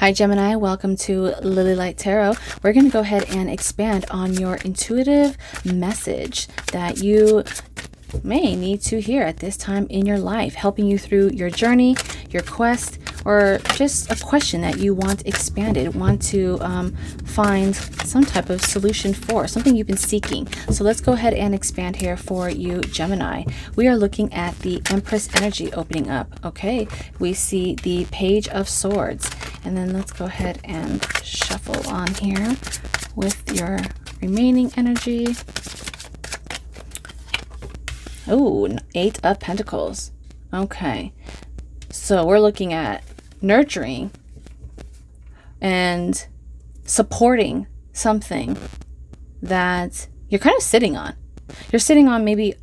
Hi Gemini, welcome to Lily Light Tarot. We're going to go ahead and expand on your intuitive message that you may need to hear at this time in your life, helping you through your journey, your quest, or just a question that you want expanded, want to find some type of solution for, something you've been seeking. So let's go ahead and expand here for you, Gemini. We are looking at the Empress energy opening up. Okay, we see the Page of Swords. And then let's go ahead and shuffle on here with your remaining energy. Oh, 8 of Pentacles. Okay. So we're looking at nurturing and supporting something that you're kind of sitting on. You're sitting on, maybe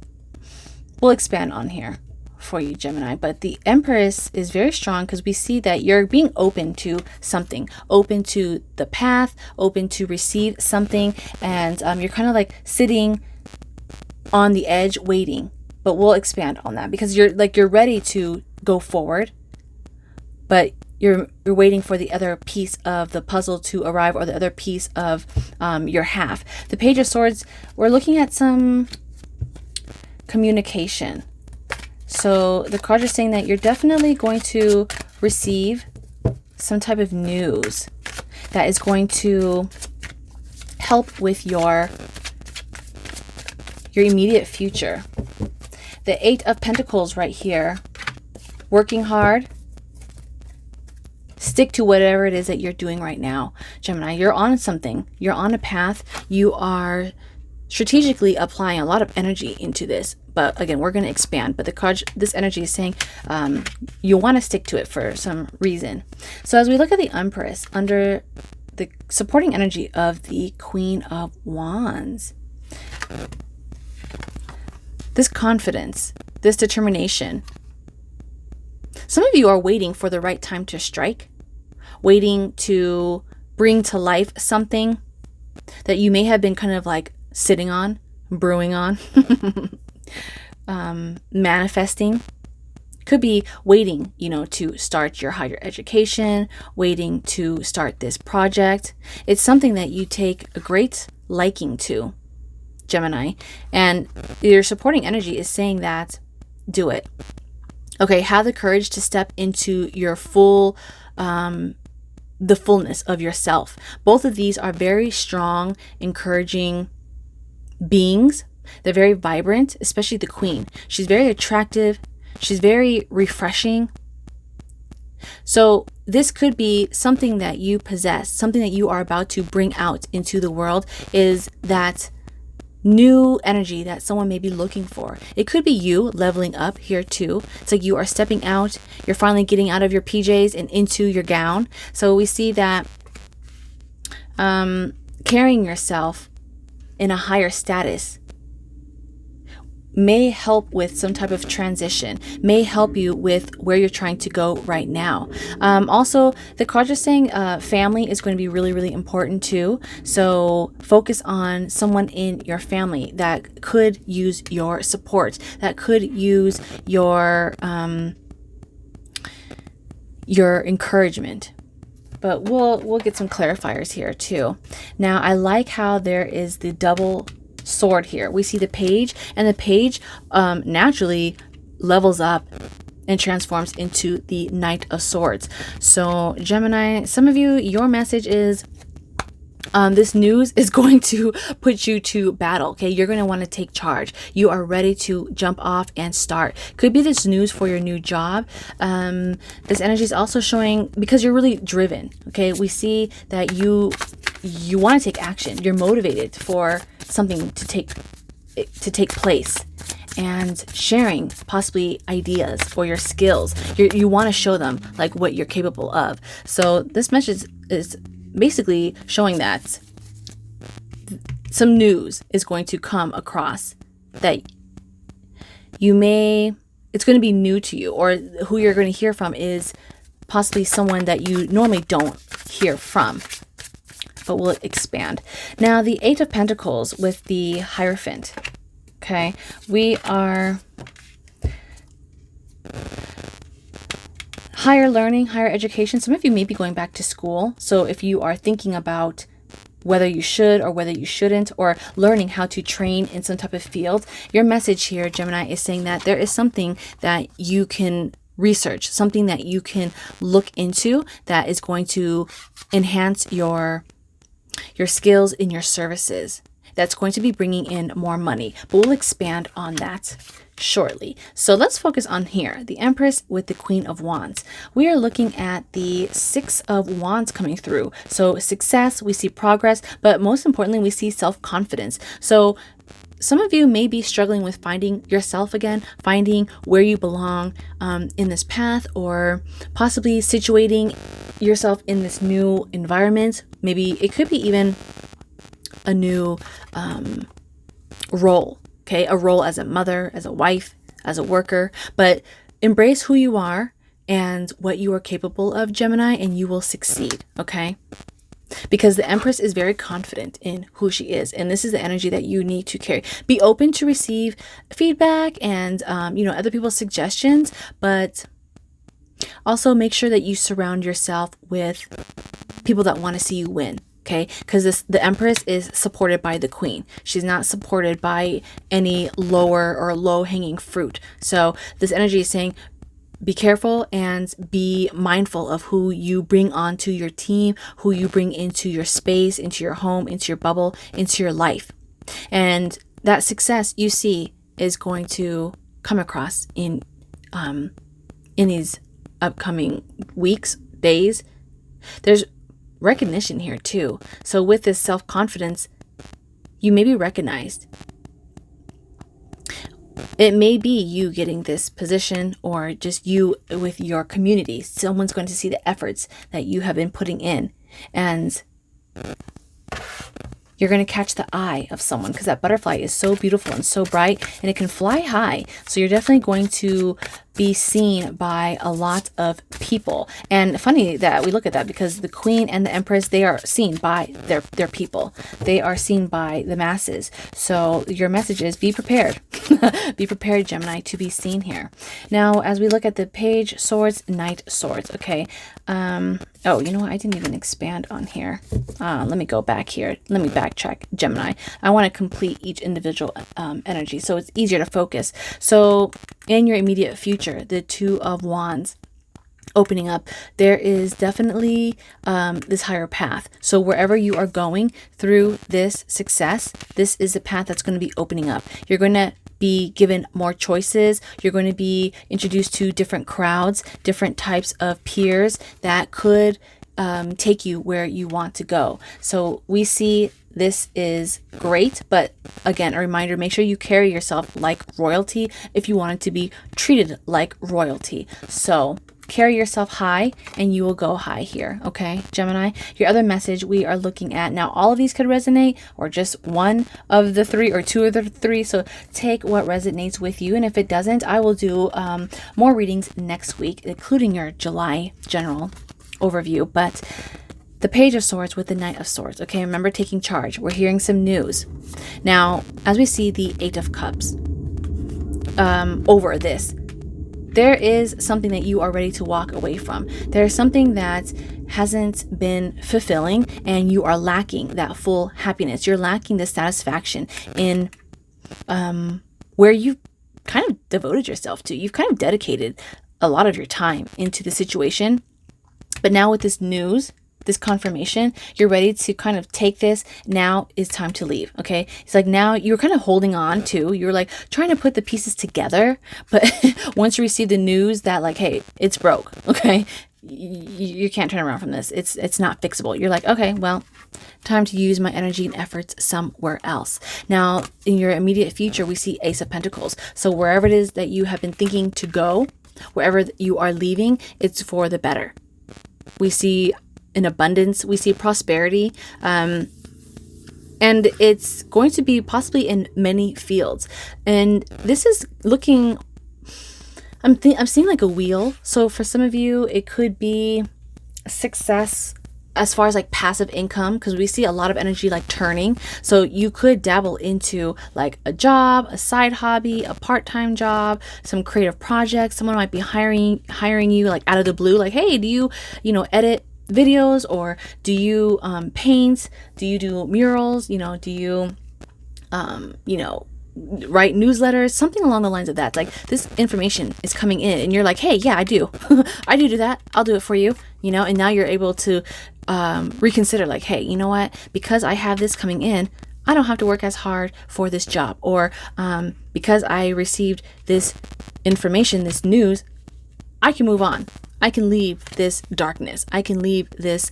we'll expand on here for you, Gemini, but the Empress is very strong because we see that you're being open to something, open to the path, open to receive something, and you're kind of like sitting on the edge waiting. But we'll expand on that because you're ready to go forward, but you're waiting for the other piece of the puzzle to arrive, or the other piece of your half. The Page of Swords, we're looking at some communication. So the cards are saying that you're definitely going to receive some type of news that is going to help with your immediate future. The 8 of Pentacles right here, working hard. Stick to whatever it is that you're doing right now, Gemini. You're on something. You're on a path. You are strategically applying a lot of energy into this. But again, we're going to expand. But the card, this energy is saying you want to stick to it for some reason. So as we look at the Empress under the supporting energy of the Queen of Wands, this confidence, this determination. Some of you are waiting for the right time to strike, waiting to bring to life something that you may have been kind of like sitting on, brewing on, manifesting. Could be waiting, to start your higher education, waiting to start this project. It's something that you take a great liking to, Gemini, and your supporting energy is saying that do it. Okay, have the courage to step into your full, the fullness of yourself. Both of these are very strong, encouraging beings. They're very vibrant, especially the Queen. She's very attractive. She's very refreshing. So this could be something that you possess, something that you are about to bring out into the world, is that new energy that someone may be looking for. It could be you leveling up here too. It's like you are stepping out, you're finally getting out of your PJs and into your gown. So we see that carrying yourself in a higher status may help with some type of transition, may help you with where you're trying to go right now. Also, the cards are saying family is going to be really, really important too. So focus on someone in your family that could use your support, that could use your encouragement. But we'll get some clarifiers here too. Now, I like how there is the double sword here. We see the Page, and the Page naturally levels up and transforms into the Knight of Swords. So Gemini, some of you, your message is this news is going to put you to battle. Okay, you're going to want to take charge. You are ready to jump off and start. Could be this news for your new job. This energy is also showing because you're really driven. Okay, we see that you want to take action. You're motivated for something to take place, and sharing possibly ideas or your skills. You want to show them like what you're capable of. So this message is basically showing that some news is going to come across that it's going to be new to you, or who you're going to hear from is possibly someone that you normally don't hear from. But we'll expand. Now, the 8 of Pentacles with the Hierophant. Okay, we are higher learning, higher education. Some of you may be going back to school. So if you are thinking about whether you should or whether you shouldn't, or learning how to train in some type of field, your message here, Gemini, is saying that there is something that you can research, something that you can look into that is going to enhance your skills in your services. That's going to be bringing in more money, but we'll expand on that shortly. So let's focus on here, the Empress with the Queen of Wands. We are looking at the Six of Wands coming through. So success, we see progress, but most importantly, we see self-confidence. So some of you may be struggling with finding yourself again, finding where you belong in this path, or possibly situating yourself in this new environment. Maybe it could be even a new role. Okay, a role as a mother, as a wife, as a worker, but embrace who you are and what you are capable of, Gemini, and you will succeed, okay? Because the Empress is very confident in who she is, and this is the energy that you need to carry. Be open to receive feedback and, other people's suggestions, but also make sure that you surround yourself with people that want to see you win. Okay, because the Empress is supported by the Queen. She's not supported by any lower or low-hanging fruit. So this energy is saying, be careful and be mindful of who you bring onto your team, who you bring into your space, into your home, into your bubble, into your life. And that success you see is going to come across in these upcoming weeks, days. There's recognition here too. So with this self-confidence, you may be recognized. It may be you getting this position, or just you with your community. Someone's going to see the efforts that you have been putting in, and you're going to catch the eye of someone, because that butterfly is so beautiful and so bright, and it can fly high. So you're definitely going to be seen by a lot of people. And funny that we look at that, because the Queen and the Empress, they are seen by their people. They are seen by the masses. So your message is be prepared. Be prepared, Gemini, to be seen here. Now, as we look at the Page Swords, Knight Swords, okay. Oh, you know what? I didn't even expand on here. Let me go back here. Let me backtrack, Gemini. I want to complete each individual energy, so it's easier to focus. So in your immediate future, the Two of Wands opening up, there is definitely this higher path. So wherever you are going through this success, this is the path that's going to be opening up. You're going to be given more choices. You're going to be introduced to different crowds, different types of peers that could take you where you want to go. So we see this is great, but again, a reminder, make sure you carry yourself like royalty if you wanted to be treated like royalty. So carry yourself high and you will go high here. Okay, Gemini, your other message we are looking at now, all of these could resonate, or just one of the three or two of the three. So take what resonates with you. And if it doesn't, I will do more readings next week, including your July general overview. But the Page of Swords with the Knight of Swords. Okay, remember taking charge. We're hearing some news. Now, as we see the Eight of Cups over this, there is something that you are ready to walk away from. There's something that hasn't been fulfilling, and you are lacking that full happiness. You're lacking the satisfaction in where you kind of devoted yourself to. You've kind of dedicated a lot of your time into the situation. But now with this news, this confirmation, you're ready to kind of take this. Now is time to leave. Okay, it's like now you're kind of holding on to, you're like trying to put the pieces together, but once you receive the news that like, hey, it's broke, okay, you can't turn around from this, it's not fixable, you're like, okay, well, time to use my energy and efforts somewhere else. Now in your immediate future, we see Ace of Pentacles. So wherever it is that you have been thinking to go, wherever you are leaving, it's for the better. We see in abundance, we see prosperity, and it's going to be possibly in many fields. And this is looking, I'm seeing like a wheel. So for some of you, it could be success as far as like passive income, because we see a lot of energy like turning. So you could dabble into like a job, a side hobby, a part-time job, some creative projects. Someone might be hiring you like out of the blue, like, hey, do you edit videos, or do you paint? Do you do murals? Do you write newsletters, something along the lines of that. Like, this information is coming in and you're like, hey, yeah, I do. I do that. I'll do it for you, and now you're able to reconsider, like, hey, you know what? Because I have this coming in, I don't have to work as hard for this job. Or because I received this information, this news, I can move on. I can leave this darkness. I can leave this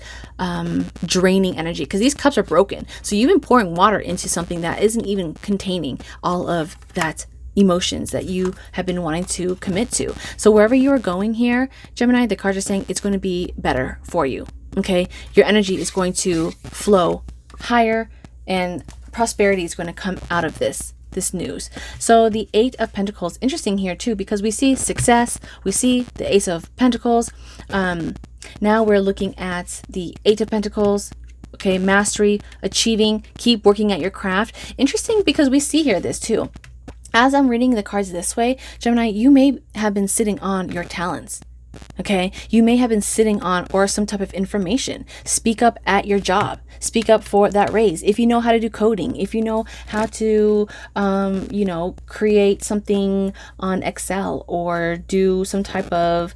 draining energy, because these cups are broken. So you've been pouring water into something that isn't even containing all of that emotions that you have been wanting to commit to. So wherever you are going here, Gemini, the cards are saying it's going to be better for you. Okay, your energy is going to flow higher, and prosperity is going to come out of this news. So the Eight of Pentacles, interesting here too, because we see success, we see the Ace of Pentacles. Now we're looking at the Eight of Pentacles. Okay, mastery, achieving, keep working at your craft. Interesting, because we see here this too. As I'm reading the cards this way, Gemini, you may have been sitting on your talents. Okay, you may have been sitting on or some type of information. Speak up at your job. Speak up for that raise. If you know how to do coding, if you know how to, create something on Excel, or do some type of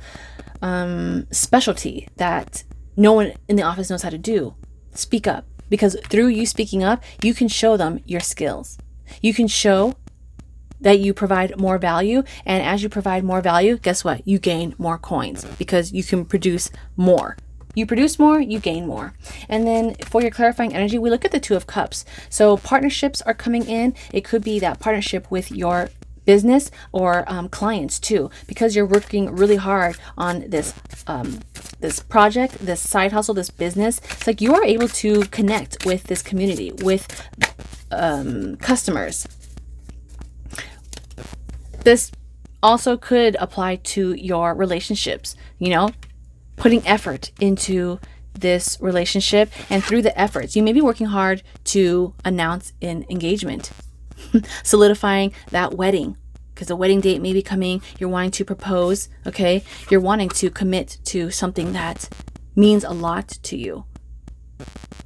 specialty that no one in the office knows how to do, speak up. Because through you speaking up, you can show them your skills. You can show that you provide more value, and as you provide more value, guess what? You gain more coins, because you can produce more. You produce more, you gain more. And then for your clarifying energy, we look at the Two of Cups. So partnerships are coming in. It could be that partnership with your business or clients too, because you're working really hard on this this project, this side hustle, this business. It's like you are able to connect with this community, with customers. This also could apply to your relationships, putting effort into this relationship, and through the efforts, you may be working hard to announce an engagement, solidifying that wedding, because the wedding date may be coming. You're wanting to propose, okay? You're wanting to commit to something that means a lot to you.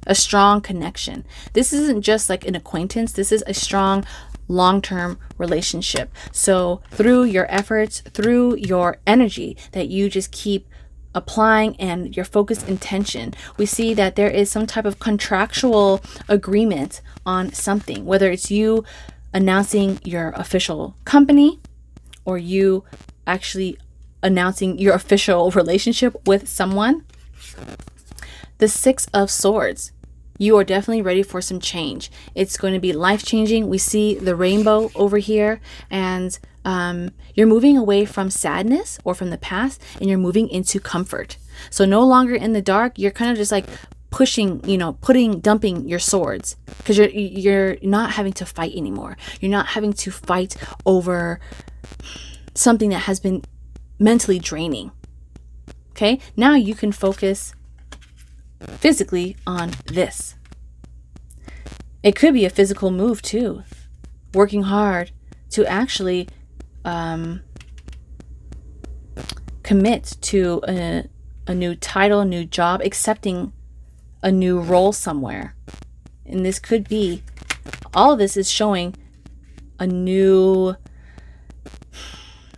A strong connection. This isn't just like an acquaintance. This is a strong long-term relationship. So through your efforts, through your energy that you just keep applying, and your focused intention, we see that there is some type of contractual agreement on something, whether it's you announcing your official company, or you actually announcing your official relationship with someone. The Six of Swords. You are definitely ready for some change. It's going to be life-changing. We see the rainbow over here, and you're moving away from sadness or from the past, and you're moving into comfort. So no longer in the dark. You're kind of just like pushing, dumping your swords, because you're not having to fight anymore. You're not having to fight over something that has been mentally draining. Okay, now you can focus physically on this. It could be a physical move too, working hard to actually commit to a new title, a new job, accepting a new role somewhere. And this could be, all of this is showing a new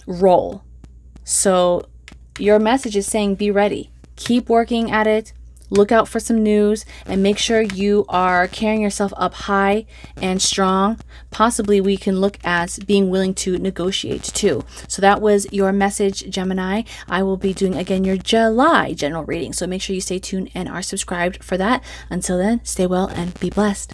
role. So your message is saying, be ready, keep working at it. Look out for some news, and make sure you are carrying yourself up high and strong. Possibly we can look at being willing to negotiate too. So that was your message, Gemini. I will be doing again your July general reading. So make sure you stay tuned and are subscribed for that. Until then, stay well and be blessed.